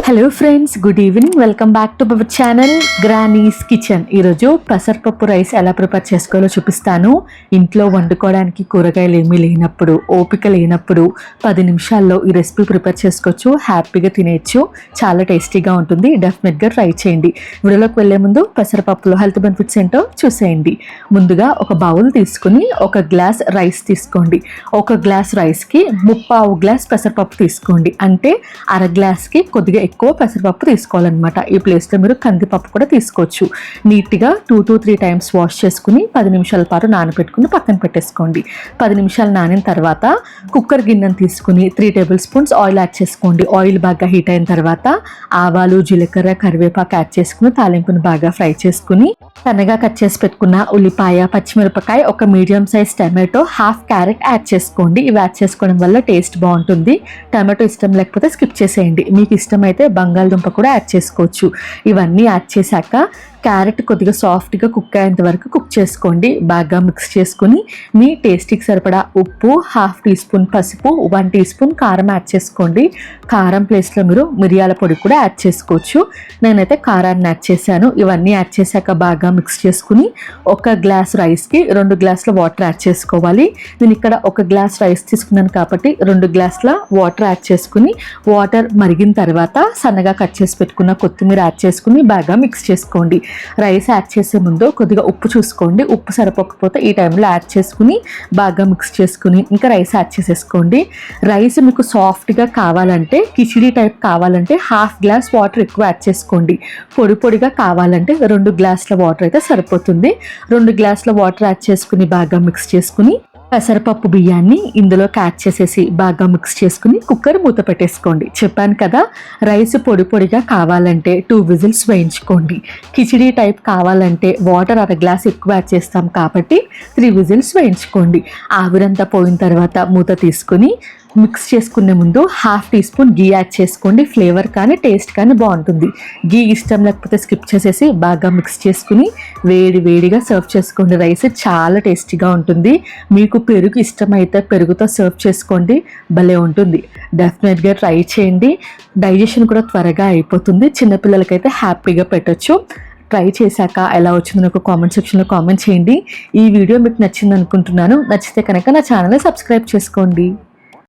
Hello friends, good evening. Welcome back to our channel granny's kitchen. ఈరోజు పెసరపప్పు rice ఎలా prepare చేసుకోవాలో చూపిస్తాను. ఇంట్లో వండుకోవడానికి కూరగాయలు ఏమీ లేనప్పుడు, ఓపిక లేనప్పుడు 10 నిమిషాల్లో ఈ రెసిపీ ప్రిపేర్ చేసుకోవచ్చు. హ్యాపీగా తినేయచ్చు. చాలా టేస్టీగా ఉంటుంది. డెఫినెట్గా ట్రై చేయండి. వీడియోలోకి వెళ్ళే ముందు పెసరపప్పులో హెల్త్ బెనిఫిట్స్ ఏంటో చూసేయండి. ముందుగా ఒక బౌల్ తీసుకుని 1 గ్లాస్ రైస్ తీసుకోండి. 1 గ్లాస్ రైస్కి 3/4 గ్లాస్ పెసరపప్పు తీసుకోండి. అంటే అర గ్లాస్కి కొద్దిగా ఎక్కువ పెసరపప్పు తీసుకోవాలన్నమాట. ఈ ప్లేస్లో మీరు కందిపప్పు కూడా తీసుకోవచ్చు. నీట్గా 2 to 3 టైమ్స్ వాష్ చేసుకుని 10 నిమిషాల పాటు నానబెట్టుకుని పక్కన పెట్టేసుకోండి. 10 నిమిషాలు నానిన తర్వాత కుక్కర్ గిన్నెను తీసుకుని 3 టేబుల్ స్పూన్స్ ఆయిల్ యాడ్ చేసుకోండి. ఆయిల్ బాగా హీట్ అయిన తర్వాత ఆవాలు, జీలకర్ర, కరివేపాకు యాడ్ చేసుకుని తాలింపుని బాగా ఫ్రై చేసుకుని సన్నగా కట్ చేసి పెట్టుకున్న ఉల్లిపాయ, పచ్చిమిరపకాయ, ఒక medium size tomato, half carrot add చేసుకోండి. ఇవి యాడ్ చేసుకోవడం వల్ల టేస్ట్ బాగుంటుంది. టమాటో ఇష్టం లేకపోతే స్కిప్ చేసేయండి. మీకు ఇష్టమైతే బంగాళదుంప కూడా యాడ్ చేసుకోవచ్చు. ఇవన్నీ యాడ్ చేశాక క్యారెట్ కొద్దిగా సాఫ్ట్గా కుక్ అయ్యేంత వరకు కుక్ చేసుకోండి. బాగా మిక్స్ చేసుకుని మీ టేస్ట్కి సరిపడా ఉప్పు, 1/2 టీ స్పూన్ పసుపు, 1 టీ స్పూన్ కారం యాడ్ చేసుకోండి. కారం ప్లేస్లో మీరు మిరియాల పొడి కూడా యాడ్ చేసుకోవచ్చు. నేనైతే కారాన్ని యాడ్ చేశాను. ఇవన్నీ యాడ్ చేశాక బాగా మిక్స్ చేసుకుని 1 గ్లాస్ రైస్కి 2 గ్లాసుల వాటర్ యాడ్ చేసుకోవాలి. నేను ఇక్కడ 1 గ్లాస్ రైస్ తీసుకున్నాను కాబట్టి 2 గ్లాసుల వాటర్ యాడ్ చేసుకుని వాటర్ మరిగిన తర్వాత సన్నగా కట్ చేసి పెట్టుకున్న కొత్తిమీర యాడ్ చేసుకుని బాగా మిక్స్ చేసుకోండి. రైస్ యాడ్ చేసే ముందు కొద్దిగా ఉప్పు చూసుకోండి. ఉప్పు సరిపోకపోతే ఈ టైంలో యాడ్ చేసుకుని బాగా మిక్స్ చేసుకుని ఇంకా రైస్ యాడ్ చేసేసుకోండి. రైస్ మీకు సాఫ్ట్గా కావాలంటే, కిచిడీ టైప్ కావాలంటే 1/2 గ్లాస్ వాటర్ ఎక్కువ యాడ్ చేసుకోండి. పొడి పొడిగా కావాలంటే 2 గ్లాసుల వాటర్ అయితే సరిపోతుంది. 2 గ్లాసుల వాటర్ యాడ్ చేసుకుని బాగా మిక్స్ చేసుకుని పెసరపప్పు బియ్యాన్ని ఇందులోకి యాడ్ చేసేసి బాగా మిక్స్ చేసుకుని కుక్కర్ మూత పెట్టేసుకోండి. చెప్పాను కదా, రైస్ పొడి పొడిగా కావాలంటే 2 విజిల్స్ వేయించుకోండి. కిచిడీ టైప్ కావాలంటే వాటర్ అర గ్లాస్ ఎక్కువ యాడ్ చేస్తాం కాబట్టి 3 విజిల్స్ వేయించుకోండి. ఆవిరంతా పోయిన తర్వాత మూత తీసుకుని మిక్స్ చేసుకునే ముందు 1/2 టీ స్పూన్ గీ యాడ్ చేసుకోండి. ఫ్లేవర్ కానీ టేస్ట్ కానీ బాగుంటుంది. గీ ఇష్టం లేకపోతే స్కిప్ చేసేసి బాగా మిక్స్ చేసుకుని వేడి వేడిగా సర్వ్ చేసుకోండి. రైస్ చాలా టేస్టీగా ఉంటుంది. మీకు పెరుగు ఇష్టమైతే పెరుగుతో సర్వ్ చేసుకోండి. భలే ఉంటుంది. డెఫినెట్గా ట్రై చేయండి. డైజెషన్ కూడా త్వరగా అయిపోతుంది. చిన్నపిల్లలకైతే హ్యాపీగా పెట్టొచ్చు. ట్రై చేశాక ఎలా వచ్చిందో నాకు కామెంట్ సెక్షన్లో కామెంట్ చేయండి. ఈ వీడియో మీకు నచ్చింది అనుకుంటున్నాను. నచ్చితే కనుక నా ఛానల్ని సబ్స్క్రైబ్ చేసుకోండి.